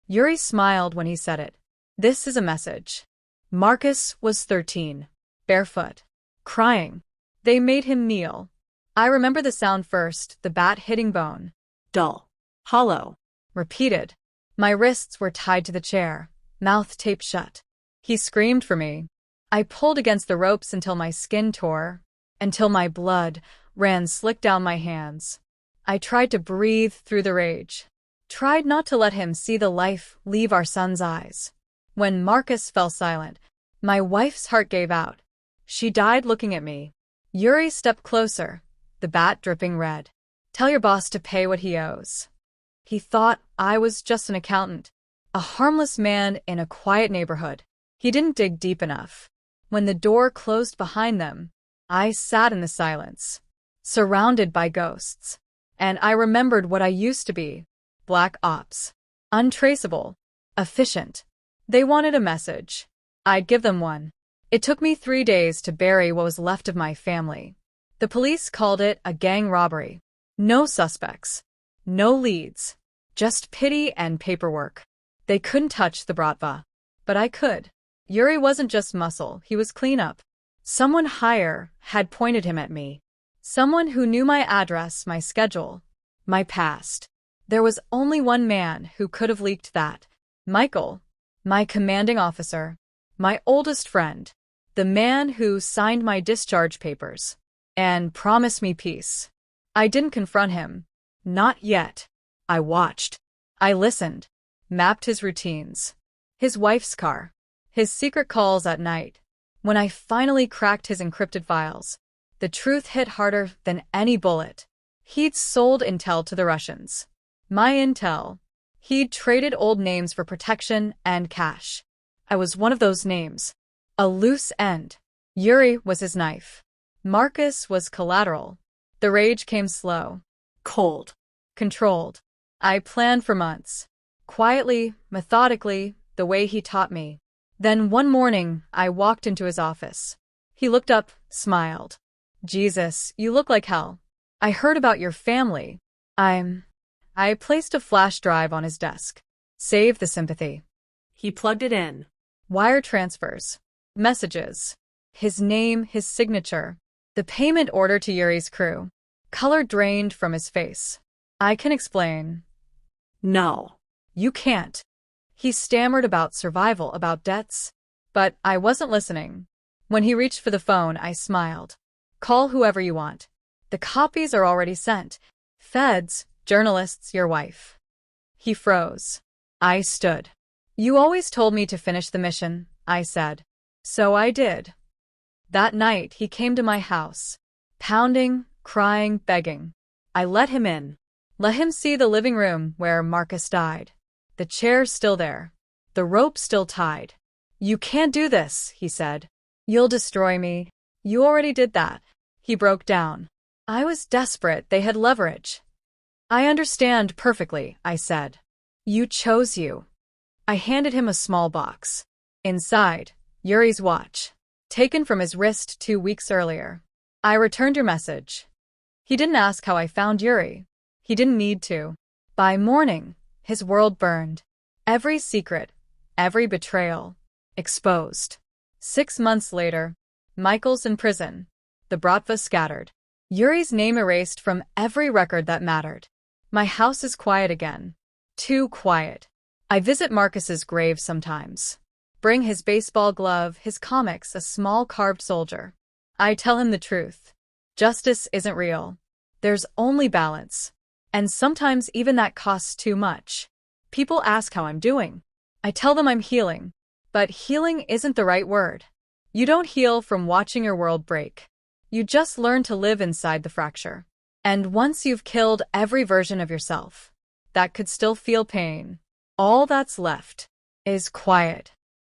Yuri smiled when he said it. This is a message. Marcus was 13, barefoot, crying. They made him kneel. I remember the sound first, the bat hitting bone. Dull. Hollow. Repeated. My wrists were tied to the chair, mouth taped shut. He screamed for me. I pulled against the ropes until my skin tore, until my blood ran slick down my hands. I tried to breathe through the rage, tried not to let him see the life leave our son's eyes. When Marcus fell silent, my wife's heart gave out. She died looking at me. Yuri stepped closer, the bat dripping red. Tell your boss to pay what he owes. He thought I was just an accountant, a harmless man in a quiet neighborhood. He didn't dig deep enough. When the door closed behind them, I sat in the silence, surrounded by ghosts. And I remembered what I used to be. Black ops. Untraceable. Efficient. They wanted a message. I'd give them one. It took me 3 days to bury what was left of my family. The police called it a gang robbery. No suspects. No leads. Just pity and paperwork. They couldn't touch the Bratva. But I could. Yuri wasn't just muscle, he was cleanup. Someone higher had pointed him at me. Someone who knew my address, my schedule, my past. There was only one man who could have leaked that. Michael, my commanding officer, my oldest friend, the man who signed my discharge papers and promised me peace. I didn't confront him. Not yet. I watched. I listened. Mapped his routines. His wife's car. His secret calls at night. When I finally cracked his encrypted files, the truth hit harder than any bullet. He'd sold intel to the Russians. My intel. He'd traded old names for protection and cash. I was one of those names. A loose end. Yuri was his knife. Marcus was collateral. The rage came slow. Cold. Controlled. I planned for months. Quietly, methodically, the way he taught me. Then one morning, I walked into his office. He looked up, smiled. Jesus, you look like hell. I heard about your family. I placed a flash drive on his desk. Save the sympathy. He plugged it in. Wire transfers. Messages. His name, his signature. The payment order to Yuri's crew. Color drained from his face. I can explain. No. You can't. He stammered about survival, about debts. But I wasn't listening. When he reached for the phone, I smiled. Call whoever you want. The copies are already sent. Feds, journalists, your wife. He froze. I stood. You always told me to finish the mission, I said. So I did. That night, he came to my house. Pounding, crying, begging. I let him in. Let him see the living room where Marcus died. The chair's still there. The rope still tied. You can't do this, he said. You'll destroy me. You already did that. He broke down. I was desperate. They had leverage. I understand perfectly, I said. You chose you. I handed him a small box. Inside, Yuri's watch, taken from his wrist 2 weeks earlier. I returned your message. He didn't ask how I found Yuri. He didn't need to. By morning, his world burned. Every secret, every betrayal, exposed. 6 months later, Michael's in prison. The Bratva scattered. Yuri's name erased from every record that mattered. My house is quiet again. Too quiet. I visit Marcus's grave sometimes. Bring his baseball glove, his comics, a small carved soldier. I tell him the truth. Justice isn't real. There's only balance. And sometimes even that costs too much. People ask how I'm doing. I tell them I'm healing. But healing isn't the right word. You don't heal from watching your world break. You just learn to live inside the fracture. And once you've killed every version of yourself that could still feel pain, all that's left is quiet.